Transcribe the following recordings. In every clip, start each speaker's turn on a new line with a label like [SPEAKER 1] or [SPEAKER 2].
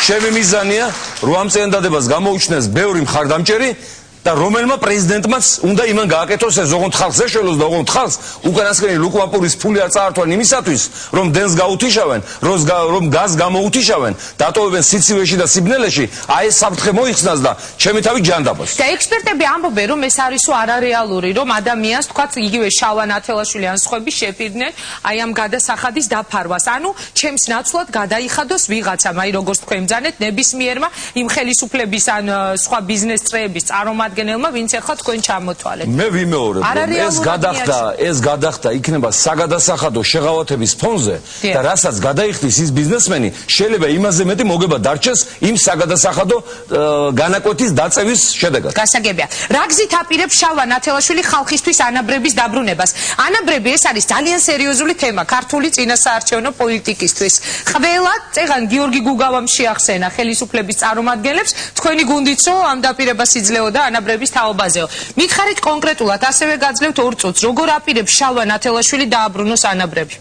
[SPEAKER 1] ჩემი მიზანია რომ ამ წინადადებას გამოუჩნდეს ბევრი მხარდამჭერი და რომელმა პრეზიდენტმაც უნდა იმან გააკეთოს ეს ოღონდ ხალხს ეშველოს და ოღონდ ხალხს უკანასკნელი ლუკმაპურის ფული არ წაართვან იმისათვის რომ დენს გაუთიშავენ რომ გაზს გამოუთიშავენ დატოვებენ სიცივეში და სიბნელეში აი ეს საფრთხე მოიხსნას და ჩემი თავი ჯანდაბას
[SPEAKER 2] და ექსპერტები ამბობენ რომ ეს არისო არარეალური რომ ადამიანს თქვაც იგივე შალვა ნათელაშვილი ან სხვები შეპირდნენ აი ამ გადასახადის დაფარვას ანუ ჩემს ნაცვლად გადაიხადოს ვიღაცამ აი როგორც თქვენ ბძანეთ ნებისმიერმა იმ ხელისუფლების ან სხვა ბიზნეს წრეების წარმომადგენელმა ვინც ახლა თქვენ ჩამოთვალეთ
[SPEAKER 1] მე ვიმეორებ ეს გადახდა იქნება საგადასახადო შეღავათების ფონზე და რასაც გადაიხდის ის ბიზნესმენი შეიძლება იმაზე მეტი მოგება დარჩეს იმ საგადასახადო განაკვეთის დაწევის შედეგად
[SPEAKER 2] გასაგებია რა გზით აპირებს შალვა ნათელაშვილი ხალხისთვის ანაბრების დაბრუნებას ანაბრები ეს არის ძალიან სერიოზული თემა ქართული წინასაარჩევნო პოლიტიკისთვის ყველა წეგან გიორგი გუგავამ შეახსენა ხელისუფლების წარმომადგენლებს თქვენი გუნდიცო ამ დაპირებას იძლეოდა ანაბრების თაობაზეო მითხარით კონკრეტულად ასევე გაძლევთ 2 წუთს როგორ აპირებს შალვა ნათელაშვილი დააბრუნოს ანაბრები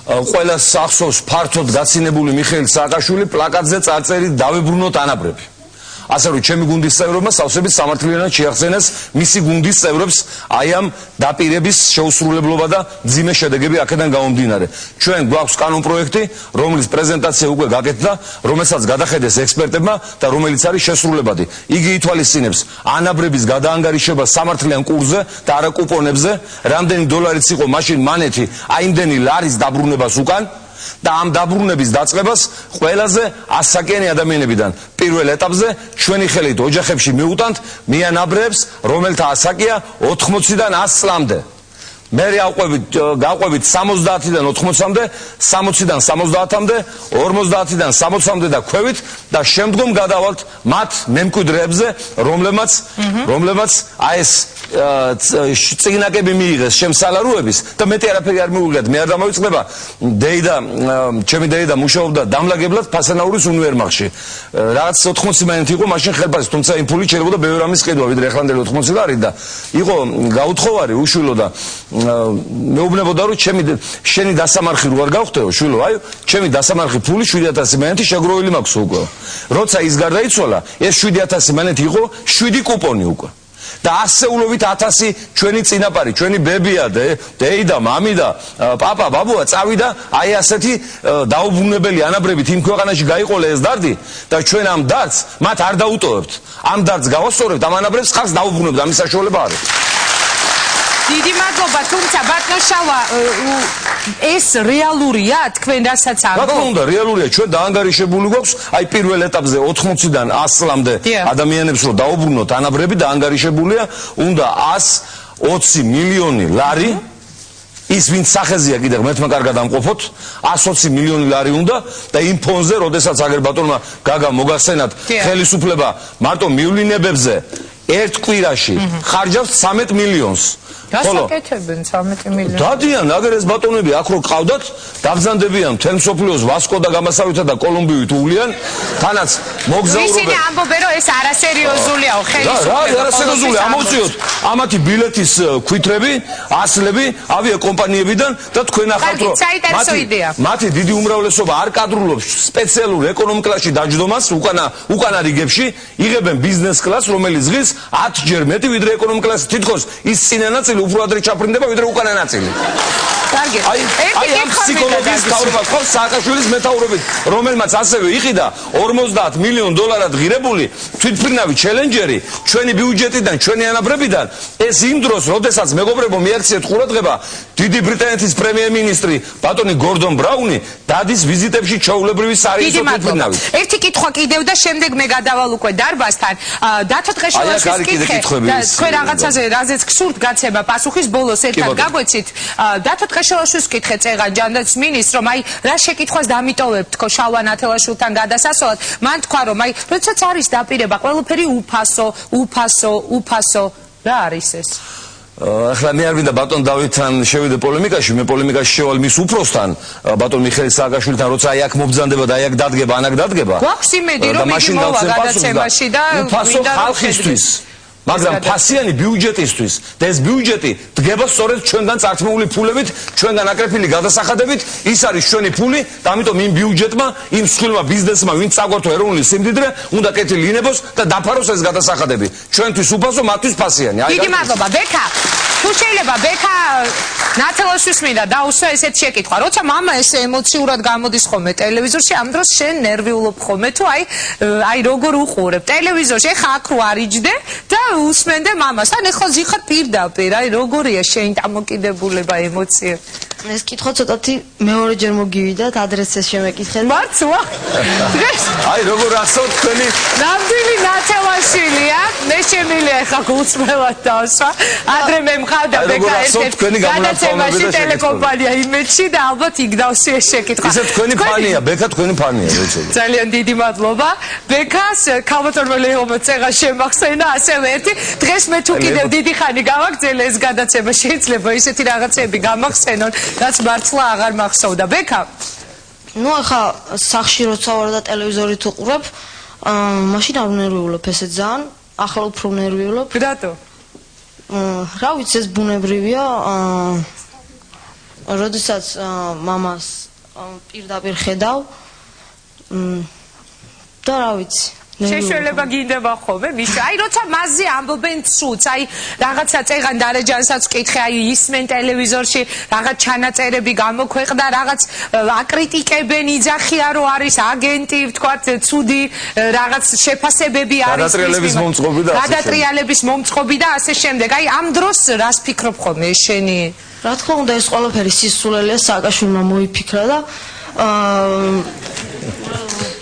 [SPEAKER 1] ყველა სახსოვს ფართოდ გაცინებული მიხეილ სააკაშვილი პლაკატზე წარწერით დავებრუნოთ ანაბრები ასე რომ ჩემი გუნდის წევრებმა სავსებით სამართლიანად შეახსენეს მისი გუნდის წევრებს აი ამ დაპირების შეუსრულებლობა და ძიმე შედეგები აქედან გამომდინარე ჩვენ გვაქვს კანონპროექტი რომლის პრეზენტაცია უკვე გაკეთდა რომელსაც გადახედეს ექსპერტებმა და რომელიც არის შესრულებადი იგი ითვალისწინებს ანაბრების გადაანგარიშება სამართლიან კურსზე და არა კუპონებზე რამდენი დოლარიც იყო მაშინ მანეთი აიმდენი ლარის დაბრუნებას უკან და ამ დაბრუნების დაწყებას ყველაზე ასაკიანი ადამიანებიდან პირველ ეტაპზე ჩვენი ხელით ოჯახებში მიუტანთ მიანაბრებს რომელთა ასაკია 80-დან 100 წლამდე მე გავყვებით 70-დან 80-მდე 60-დან 70-მდე 50-დან 60-მდე და ქვევით და შემდგომ გადავალთ მათ მემკვიდრეებზე რომლებმაც აი ეს წიგნაკები მიიღეს შემსალარუების და მეტი არაფერი არ მიუღიათ მე არ დამოიწყება ჩემი დეიდა მუშაობდა დამლაგებლად ფასანაურის უნივერმაღში რაც 80 მანეთი იყო მაშინ ხელფასი თუმცა იმ ფულით შეიძლება ბევრი რამის ყიდვა ვიდრე ახლანდელი 80 ლარი და იყო გაუთხოვარი უშვილო და მეუბნებოდა რომ შენი დასამარხი რო არ გავხდეო შვილო აი ჩემი დასამარხი ფული 7000 მანეთი შეგროვილი მაქვს უკვე როცა ის გარდაიცვალა ეს 7000 მანეთი იყო 7 კუპონი უკვე და ასეულობით 1000 ჩვენი წინაპარი ჩვენი ბებია დეიდა მამი და პაპა ბაბუა წავიდა აი ასეთი დაუბრუნებელი ანაბრებით იმ ქვეყანაში გაიყოლე ეს დარდი და ჩვენ ამ დარდს მათ არ დაუტოვებთ ამ დარდს გავასწორებთ ამ ანაბრებს ხალხს დაუბრუნებთ ამის საშუალება არის
[SPEAKER 2] დიდი მადლობა თუმცა ბატონო შალვა ეს რეალურია თქვენ რასაც ამბობთ?
[SPEAKER 1] რა თქმა უნდა რეალურია ჩვენ დაანგარიშებული გვაქვს აი პირველ ეტაპზე 80-დან 100 წლამდე ადამიანებს რომ დაუბრუნოთ ანაბრები დაანგარიშებულია უნდა 120 მილიონი ლარი ის ვინც სახეზია კიდე ღმერთმა კარგად ამყოფოთ 120 მილიონი ლარი უნდა და იმ ფონზე როდესაც აგერ ბატონმა გაგა მოგახსენათ ხელისუფლება მარტო მივლინებებზე ერთ კვირაში ხარჯავს 13 მილიონს
[SPEAKER 2] გასაკეთებენ 13 მილიონი.
[SPEAKER 1] დადიან, აგერ ეს ბატონები აქ რო ყავდათ, დაბრძანდებიან მთელ მსოფლიოს ვასკო და გამასავითა და კოლუმბივით უვლიან, თანაც მოგზაურობენ.
[SPEAKER 2] ისინი ამბობენ, რომ ეს არასერიოზულიაო, ხელისუფლება.
[SPEAKER 1] რა, არასერიოზულია, ამოვწიოთ ამათი ბილეთის ქვითრები, ასლები, ავიაკომპანიებიდან და თქვენ ახალთ რომ მათი დიდი უმრავლესობა არ კადრულობს სპეციალურ ეკონომ კლასში დაჯდომას უკანა რიგებში, იღებენ ბიზნეს კლასს, რომელიც ღირს 10 ჯერ მეტი ვიდრე ეკონომ კლასი, თითქოს ის წინა ნაწილი უფრო ადრე ჩაფრინდება ვიდრე უკანა ნაწილი.
[SPEAKER 2] კარგი.
[SPEAKER 1] აი ამ ფსიქოლოგიის გავრება ყავს სააკაშვილის მეთაურობით, რომელმაც ასევე იყიდა 50 მილიონ დოლარად ღირებული თვითმფრინავი ჩელენჯერი ჩვენი ბიუჯეტიდან, ჩვენი ანაბრებიდან, ეს იმ დროს, როდესაც მეგობრებო მიაქციეთ ყურადღება, დიდი ბრიტანეთის პრემიერ-მინისტრი ბატონი გორდონ ბრაუნი დადის ვიზიტებში ჩვეულებრივი სარიესო თვითმფრინავით.
[SPEAKER 2] ერთი კითხვა კიდევ და შემდეგ მე გადავალ უკვე დარბაზთან. დათო ტყეშელაშვილის კითხე და თქვენ რაღაცაზე რაზეც გსურთ გაცემა პასუხის ბოლოს ერთად გაგვეცით. დათო ტყეშელაშვილის კითხე წეღან ჯანდაცვის მინისტრს რომ აი რა შეკითხვას დამიტოვებთ თქო შალვა ნათელაშვილთან გადასასვლელად მან თქვა რომ აი როდესაც არის დაპირება ყველაფერი უფასო რა არის ეს
[SPEAKER 1] ახლა მე არ მინდა ბატონ დავითთან შევიდე პოლემიკაში, მე პოლემიკაში შევალ მის უფროსთან, ბატონ მიხეილ სააკაშვილთან, როცა აი აქ მობრძანდება და აი აქ დადგება, ანაკ დადგება.
[SPEAKER 2] გვაქვს იმედი რომ იგი მოვა გადაცემაში და
[SPEAKER 1] უფასო ხალხისთვის. მაგრამ ფასიანი ბიუჯეტისთვის და ეს ბიუჯეტი დგება სწორედ ჩვენგან წართმეული ფულებით, ჩვენგან აკრეფილი გადასახადებით, ის არის ჩვენი ფული და ამიტომ იმ ბიუჯეტმა, იმ მსხვილმა ბიზნესმა, ვინც წაგვართვა ეროვნული სიმდიდრე, უნდა კეთილი ინებოს და დაფაროს ეს გადასახადები. ჩვენთვის უფასო, მათთვის ფასიანი.
[SPEAKER 2] დიდი მადლობა, ბექა. თუ შეიძლება ბექა ნათელაშვილს მინდა დაუსვა ესეთ შეკითხვა. როცა მამა ესე ემოციურად გამოდის ხოლმე ტელევიზორში, ამ დროს შენ ნერვიულობ ხოლმე თუ აი როგორ უყურებ ტელევიზორში, ეხა აქ რო არიჯდე და უსმენდე მამას. ან ეხლა ზიხარ პირდაპირ, აი როგორია შენი დამოკიდებულება, ემოციები?
[SPEAKER 3] ეს კითხვა ცოტათი მეორეჯერ მოგივიდათ, ადრესს შემეკითხეთ.
[SPEAKER 2] მართლა? დღეს
[SPEAKER 1] აი როგორ ახსოვთ თქვენი
[SPEAKER 2] ნამდვილი ნათელაშვილია. მე შემიძლია ეხლა გულწრფელად დავსვა. ადრე მე მყავდა ბექა
[SPEAKER 1] თქვენი
[SPEAKER 2] გადაცემაში ტელეკომპანია იმედში და ალბათ იქ დავსვი ეს შეკითხვა.
[SPEAKER 1] ისე თქვენი ფანია, ბექა თქვენი ფანია, რეჩელი.
[SPEAKER 2] ძალიან დიდი მადლობა. ბექას ქალბატონმა ლეონმა წეღა შემახსენა ასევე ერთი. დღეს მე თუ კიდევ დიდი ხანი გავაგრძელე ეს გადაცემა, შეიძლება ისეთი რაღაცები გამახსენონ, რაც მართლა აღარ მახსოვდა. ბექა
[SPEAKER 3] ნუ ახლა სახში როცა ვარ და ტელევიზორით უყურებ, მაშინ არ ვნერვიულობ ესე ძალიან, ახლა უფრო ვნერვიულობ.
[SPEAKER 2] რატო?
[SPEAKER 3] რა ვიცი, ეს ბუნებრივია. როდესაც მამას პირდაპირ ხედავ და რა ვიცი.
[SPEAKER 2] შეშველება გინდება ხოლმე მიშა. აი როცა მასზე ამბობენ ცუც, აი რაღაცა წეღან დარეჯანსაც ვკითხე, აი ისმენ ტელევიზორში, რაღაც ჩანაწერები გამოქვეყნდა, რაღაც აკრიტიკებენ, იძახია რომ არის აგენტი, ვთქვათ, ცუდი რაღაც შეფასებები არის.
[SPEAKER 1] გადატრიალების მომწყობი და ასე შემდეგ.
[SPEAKER 2] გადატრიალების მომწყობი და ასე შემდეგ. აი ამ დროს რას ფიქრობ ხოლმე შენი?
[SPEAKER 3] რა თქმა უნდა, ეს ყველაფერი სისულელეა, სააკაშვილმა მოიფიქრა და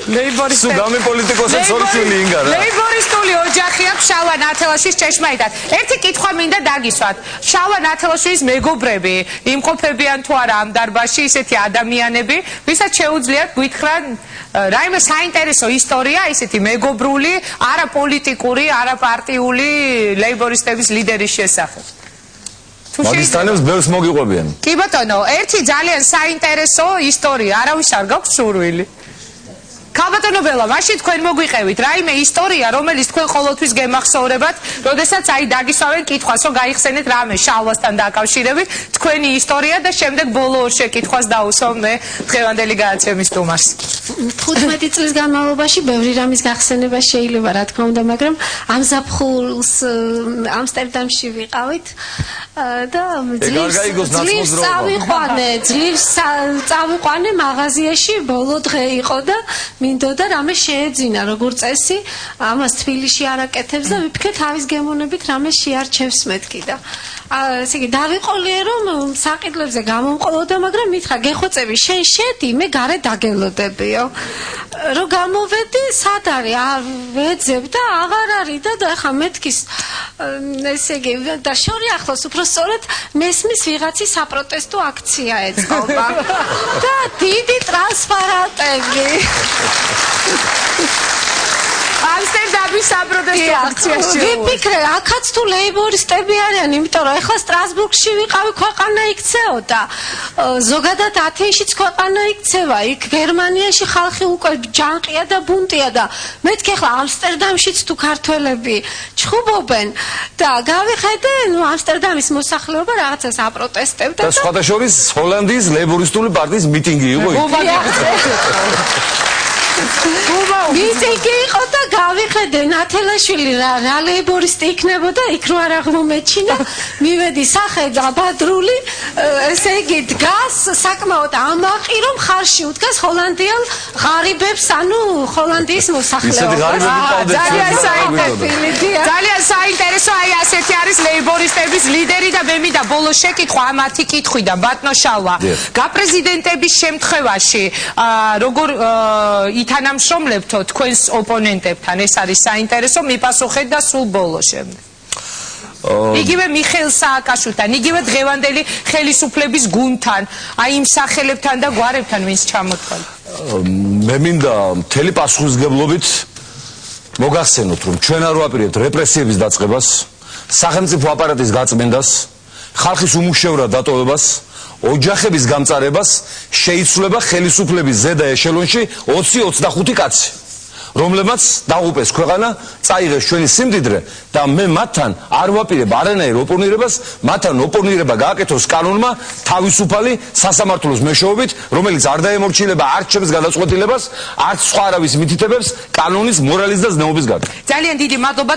[SPEAKER 1] სულ გამი პოლიტიკოსად სორიშვილი ინგა რა.
[SPEAKER 2] ლეიბორისტული ოჯახი აქვს შალვა ნათელაშვილის ჭეშმარიტად. ერთი კითხვა მინდა დაგისვათ. შალვა ნათელაშვილის მეგობრები იმყოფებიან თუ არა ამ დარბაზში ისეთი ადამიანები, ვისაც შეუძლიათ გითხრან რაიმე საინტერესო ისტორია, ისეთი მეგობრული, არაპოლიტიკური, არაპარტიული ლეიბორისტების ლიდერის შესახებ.
[SPEAKER 1] მაგისტანებს ბევრს მოგიყვებიან.
[SPEAKER 2] კი ბატონო, ერთი ძალიან საინტერესო ისტორია, არავის არ გაქვს სურვილი. ქალბატონო ბელა, მაშინ თქვენ მოგვიყევით რაიმე ისტორია, რომელიც თქვენ ყოველთვის გემახსოვრებათ, როდესაც აი დაგისვავენ კითხვას, რომ გაიხსენეთ რამე შალვასთან დაკავშირებით, თქვენი ისტორია და შემდეგ ბოლო ორ შეკითხვას დაუსვამ მე დღევანდელი გადაცემის სტუმარს.
[SPEAKER 4] 15 წლის განმავლობაში ბევრი რამის გახსენება შეიძლება, რა თქმა უნდა, მაგრამ ამ ზაფხულს ამსტერდამში ვიყავით და ძლივს წავიყვანე მაღაზიაში, ბოლო დღე იყო და მინდოდა რამე შეეძინა როგორ წესი, ამას თბილისში არ აკეთებს და ვიფიქრე თავის გემოვნებით რამე შეარჩევს მეთქი და ესე იგი დავიყოლიე რომ საყიდლებზე გამომყოლოდა, მაგრამ მითხრა გეხვეწები შენ შედი, მე გარე დაგელოდებიო. რომ გამოვედი, სად არის? არ ვეძებ და აღარ არის და ხა მეთქის ესე იგი და შორი ახლოს უფრო სწორედ მესმის ვიღაცის საპროტესტო აქცია ეწყობა და დიდი ტრანსპარანტები
[SPEAKER 2] ამსტერდამის საპროტესტო აქციაში.
[SPEAKER 4] ვიფიქრე, აქაც თუ ლეიბორისტები არიან, იმიტომ რომ ეხლა სტრასბურგში ვიყავი, ქვეყანა იქცეოდა. ზოგადად ათენშიც ქვეყანა იქცევა, იქ გერმანიაში ხალხი უკვე ჯანყია და ბუნტია და მეთქი ეხლა ამსტერდამშიც თუ ქართველები ჩხუბობენ და გავიხედე, ნუ ამსტერდამის მოსახლეობა რაღაცას აპროტესტებდა
[SPEAKER 1] და სხვათა შორის ჰოლანდიის ლეიბორისტული პარტიის მიტინგი იყო იქ.
[SPEAKER 4] მიტინგი იყო და გავიხედე ნათელაშვილი რა ლეიბორისტი იქნებოდა, იქ რო არ აღმომეჩინა, მივედი სახე დაბადრული, ესე იგი დგას საკმაოდ ამაყი, რომ ხარში უდგას ჰოლანდიელ ღარიბებს, ანუ ჰოლანდიის მოსახლეობას.
[SPEAKER 2] ძალიან საინტერესო, აი ასეთი არის ლეიბორისტების ლიდერი და მე მინდა ბოლო შეკითხვა ამათი კითხვიდან, ბატონო შალვა. გაპრეზიდენტების შემთხვევაში როგორ ითანამშრომლებთო თქვენს ოპონენტებთან, ეს არის საინტერესო, მიპასუხეთ და სულ ბოლო შემდეგ. იგივე მიხეილ სააკაშვილთან, იგივე დღევანდელი ხელისუფლების გუნდთან, აი იმ სახელებთან და გვარებთან, ვინც ჩამოთვალე.
[SPEAKER 1] მე მინდა მთელი პასუხისმგებლობით მოგახსენოთ, რომ ჩვენ არ ვაპირებთ რეპრესიების დაწყებას, სახელმწიფო აპარატის გაწმენდას, ხალხის უმუშევრად დატოვებას, ოჯახების გამწარებას, შეიცვლება ხელისუფლების ზედა ეშელონში 20-25 კაცი. რომლებმაც დაღუპეს ქვეყანა, წაიღეს ჩვენი სიმდიდრე და მე მათთან არ ვაპირებ არანაირ ოპონირებას, მათთან ოპონირება გააკეთოს კანონმა თავისუფალი სასამართლოს მეშვეობით, რომელიც არ დაემორჩილება არც ჩემს გადაწყვეტილებას, არც სხვა არავის მითითებებს კანონის, მორალის და ზნეობის გარდა.
[SPEAKER 2] ძალიან დიდი მადლობა.